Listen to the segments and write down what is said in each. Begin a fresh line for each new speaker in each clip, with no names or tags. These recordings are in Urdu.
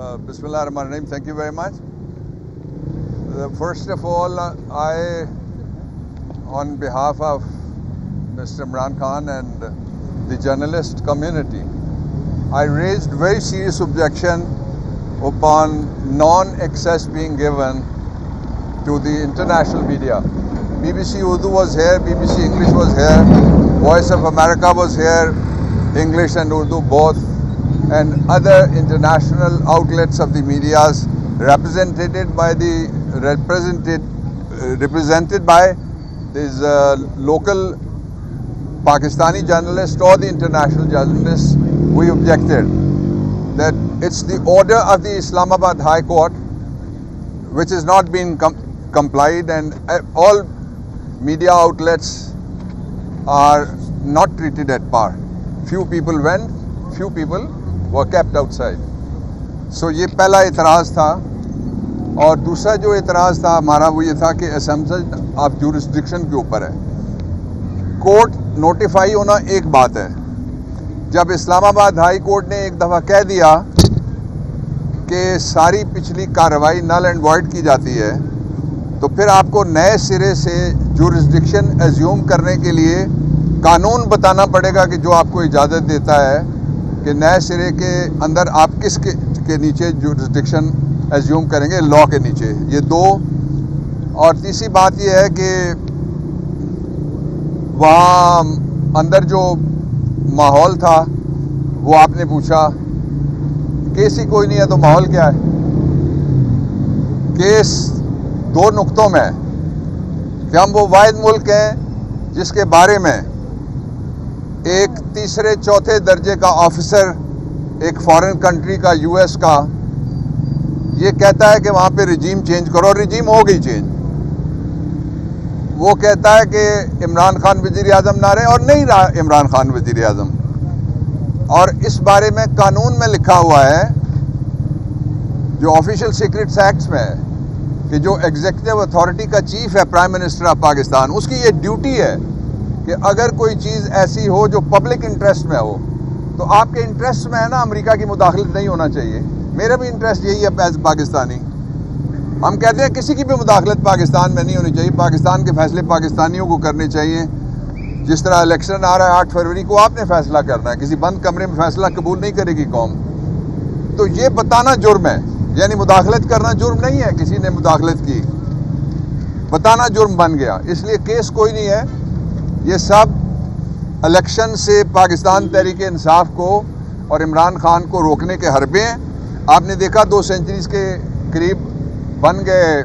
Bismillah ar-Rahman ar-Rahim. Thank you very much. First of all, I, on behalf of Mr. Imran Khan and the journalist community, I raised very serious objection upon non-access being given to the international media. BBC Urdu was here, BBC English was here, Voice of America was here, English and Urdu both, and other international outlets of the medias represented by these local Pakistani journalists or the international journalists. We objected that it's the order of the Islamabad High Court which is not being complied, and all media outlets are not treated at par. Few people went, few people were kept outside. So یہ پہلا اعتراض تھا. اور دوسرا جو اعتراض تھا ہمارا وہ یہ تھا کہ assumption آف جورسڈکشن کے اوپر ہے. کورٹ نوٹیفائی ہونا ایک بات ہے. جب اسلام آباد ہائی کورٹ نے ایک دفعہ کہہ دیا کہ ساری پچھلی کارروائی نل اینڈ وائڈ کی جاتی ہے، تو پھر آپ کو نئے سرے سے جورسڈکشن ایزیوم کرنے کے لیے قانون بتانا پڑے گا کہ جو آپ کو اجازت دیتا ہے کہ نئے سرے کے اندر آپ کس کے نیچے جورسڈکشن ایزیوم کریں گے، لا کے نیچے. یہ دو. اور تیسری بات یہ ہے کہ وہاں اندر جو ماحول تھا وہ آپ نے پوچھا کیس ہی کوئی نہیں ہے تو ماحول کیا ہے. کیس دو نقطوں میں ہے کہ ہم وہ واحد ملک ہیں جس کے بارے میں ایک تیسرے چوتھے درجے کا آفیسر ایک فارن کنٹری کا یو ایس کا یہ کہتا ہے کہ وہاں پہ رجیم چینج کرو، اور رجیم ہو گئی چینج. وہ کہتا ہے کہ عمران خان وزیر اعظم نہ رہے، اور نہیں رہا عمران خان وزیر اعظم. اور اس بارے میں قانون میں لکھا ہوا ہے جو آفیشیل سیکرٹس ایکٹس میں ہے کہ جو ایگزیکٹو اتھارٹی کا چیف ہے پرائم منسٹر آف پاکستان، اس کی یہ ڈیوٹی ہے کہ اگر کوئی چیز ایسی ہو جو پبلک انٹرسٹ میں ہو، تو آپ کے انٹرسٹ میں ہے نا امریکہ کی مداخلت نہیں ہونا چاہیے. میرا بھی انٹرسٹ یہی ہے ایز پاکستانی. ہم کہتے ہیں کسی کی بھی مداخلت پاکستان میں نہیں ہونی چاہیے. پاکستان کے فیصلے پاکستانیوں کو کرنے چاہیے. جس طرح الیکشن آ رہا ہے 8 فروری کو، آپ نے فیصلہ کرنا ہے. کسی بند کمرے میں فیصلہ قبول نہیں کرے گی قوم. تو یہ بتانا جرم ہے، یعنی مداخلت کرنا جرم نہیں ہے. کسی نے مداخلت کی، بتانا جرم بن گیا. اس لیے کیس کوئی نہیں ہے. یہ سب الیکشن سے پاکستان تحریک انصاف کو اور عمران خان کو روکنے کے حربے ہیں. آپ نے دیکھا 2 سینچریز کے قریب بن گئے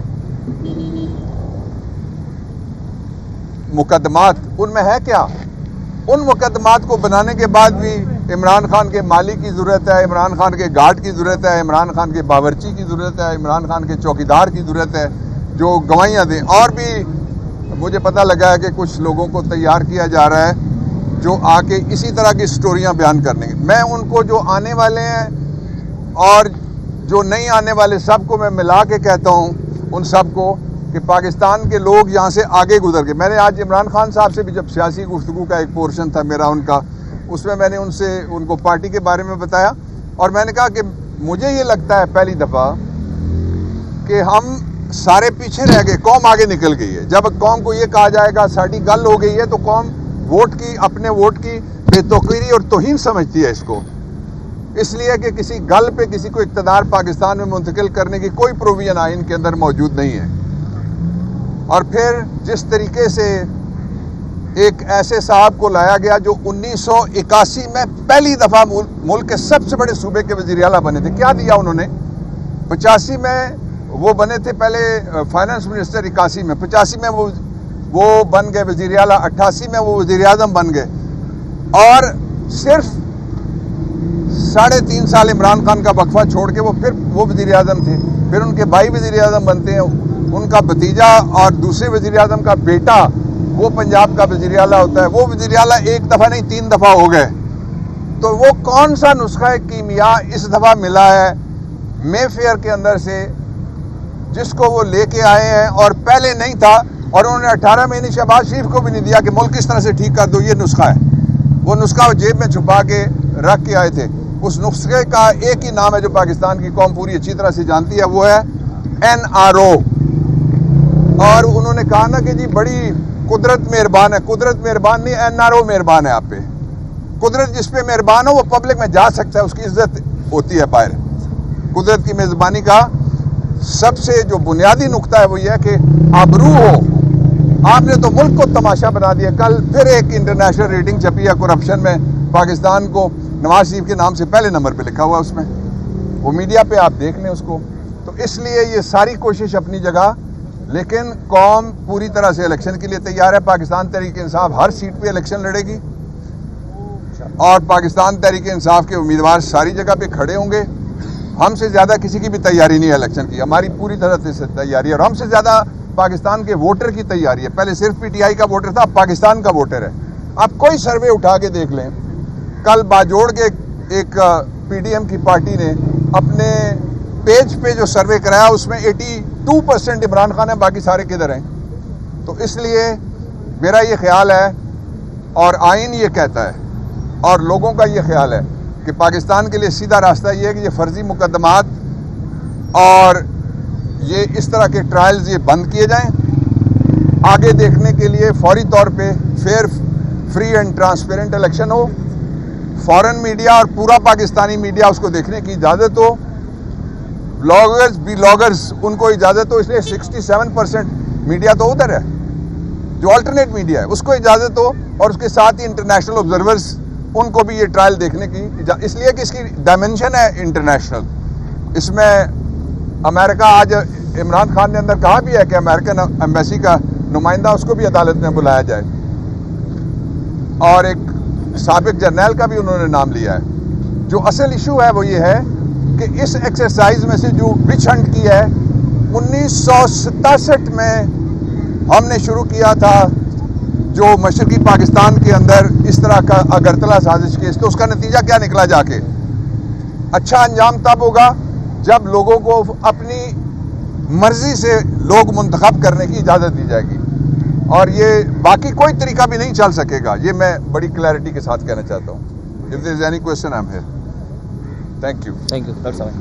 مقدمات. ان میں ہے کیا؟ ان مقدمات کو بنانے کے بعد بھی عمران خان کے مالی کی ضرورت ہے، عمران خان کے گارڈ کی ضرورت ہے، عمران خان کے باورچی کی ضرورت ہے، عمران خان کے چوکیدار کی ضرورت ہے جو گواہیاں دیں. اور بھی مجھے پتہ لگا ہے کہ کچھ لوگوں کو تیار کیا جا رہا ہے جو آ کے اسی طرح کی سٹوریاں بیان کرنے. میں ان کو جو آنے والے ہیں اور جو نہیں آنے والے سب کو میں ملا کے کہتا ہوں، ان سب کو، کہ پاکستان کے لوگ یہاں سے آگے گزر گئے. میں نے آج عمران خان صاحب سے بھی جب سیاسی گفتگو کا ایک پورشن تھا میرا ان کا، اس میں نے ان کو پارٹی کے بارے میں بتایا، اور میں نے کہا کہ مجھے یہ لگتا ہے پہلی دفعہ کہ ہم سارے پیچھے رہ گئے، قوم آگے نکل گئی ہے. جب قوم کو یہ کہا جائے گا ساڑھی گل ہو گئی ہے، تو قوم ووٹ کی، اپنے ووٹ کی بے توقیری اور توہین سمجھتی ہے اس کو. اس لیے کہ کسی گل پہ کسی کو اقتدار پاکستان میں منتقل کرنے کی کوئی پروویژن آئین کے اندر موجود نہیں ہے. اور پھر جس طریقے سے ایک ایسے صاحب کو لایا گیا جو 1981 میں پہلی دفعہ ملک کے سب سے بڑے صوبے کے وزیر اعلیٰ بنے تھے. کیا دیا انہوں نے؟ 85 میں وہ بنے تھے پہلے فائنانس منسٹر، 81 میں، 85 میں وہ بن گئے وزیر اعلیٰ، 88 میں وہ وزیر اعظم بن گئے. اور صرف 3.5 سال عمران خان کا وقفہ چھوڑ کے وہ وزیر اعظم تھے. پھر ان کے بھائی وزیر اعظم بنتے ہیں، ان کا بھتیجا اور دوسرے وزیر اعظم کا بیٹا وہ پنجاب کا وزیر اعلیٰ ہوتا ہے. وہ وزیر اعلیٰ ایک دفعہ نہیں 3 دفعہ ہو گئے. تو وہ کون سا نسخہ کیمیا اس دفعہ ملا ہے مے فیئر کے اندر سے، جس کو وہ لے کے آئے ہیں اور پہلے نہیں تھا، اور انہوں نے 18 مہینے شہباز شریف کو بھی نہیں دیا کہ ملک اس طرح سے ٹھیک کر دو. یہ نسخہ ہے. وہ نسخہ وہ جیب میں چھپا کے رکھ کے آئے تھے. اس نسخے کا ایک ہی نام ہے جو پاکستان کی قوم پوری اچھی طرح سے جانتی ہے, وہ ہے NRO. اور انہوں نے کہا نا کہ جی بڑی قدرت مہربان ہے. قدرت مہربان نہیں, NRO مہربان ہے آپ پہ. قدرت جس پہ مہربان ہو وہ پبلک میں جا سکتا ہے, اس کی عزت ہوتی ہے باہر. قدرت کی میزبانی کا سب سے جو بنیادی نقطہ ہے وہ یہ ہے کہ آبرو ہو. آپ نے تو ملک کو تماشا بنا دیا. کل پھر ایک انٹرنیشنل ریٹنگ چھپی ہے کرپشن میں, پاکستان کو نواز شریف کے نام سے پہلے نمبر پہ لکھا ہوا ہے اس میں. وہ میڈیا پہ آپ دیکھ لیں اس کو. تو اس لیے یہ ساری کوشش اپنی جگہ, لیکن قوم پوری طرح سے الیکشن کے لیے تیار ہے. پاکستان تحریک انصاف ہر سیٹ پہ الیکشن لڑے گی اور پاکستان تحریک انصاف کے امیدوار ساری جگہ پہ کھڑے ہوں گے. ہم سے زیادہ کسی کی بھی تیاری نہیں ہے الیکشن کی, ہماری پوری طرح سے تیاری ہے. اور ہم سے زیادہ پاکستان کے ووٹر کی تیاری ہے. پہلے صرف PTI کا ووٹر تھا, اب پاکستان کا ووٹر ہے. آپ کوئی سروے اٹھا کے دیکھ لیں. کل باجوڑ کے ایک PDM کی پارٹی نے اپنے پیج پہ جو سروے کرایا اس میں 82% عمران خان ہے, باقی سارے کدھر ہیں. تو اس لیے میرا یہ خیال ہے, اور آئین یہ کہتا ہے اور لوگوں کا یہ خیال ہے کہ پاکستان کے لیے سیدھا راستہ یہ ہے کہ یہ فرضی مقدمات اور یہ اس طرح کے ٹرائلز یہ بند کیے جائیں. آگے دیکھنے کے لیے فوری طور پہ fair, free and transparent election ہو. فورن میڈیا اور پورا پاکستانی میڈیا اس کو دیکھنے کی اجازت ہو. بلاگرز ان کو اجازت ہو. اس لیے 67% میڈیا تو ادھر ہے جو آلٹرنیٹ میڈیا ہے, اس کو اجازت ہو. اور اس کے ساتھ ہی انٹرنیشنل آبزرورز, ان کو بھی یہ ٹرائل دیکھنے کی اس لیے کہ اس کی ڈائمنشن ہے انٹرنیشنل. اس میں امریکہ, آج عمران خان نے اندر کہا بھی ہے کہ امریکن ایمبیسی کا نمائندہ اس کو بھی عدالت میں بلایا جائے, اور ایک سابق جرنیل کا بھی انہوں نے نام لیا ہے. جو اصل ایشو ہے وہ یہ ہے کہ اس ایکسرسائز میں سے جو وچ ہنٹ کی ہے 1967 میں ہم نے شروع کیا تھا, جو مشرقی پاکستان کے اندر اس طرح کا اگرتلا سازش کیس. تو اس کا نتیجہ کیا نکلا جا کے؟ اچھا انجام تب ہوگا جب لوگوں کو اپنی مرضی سے لوگ منتخب کرنے کی اجازت دی جائے گی, اور یہ باقی کوئی طریقہ بھی نہیں چل سکے گا. یہ میں بڑی کلیئرٹی کے ساتھ کہنا چاہتا ہوں. If there is any question, I'm here. Thank you.
Thank you. That's all.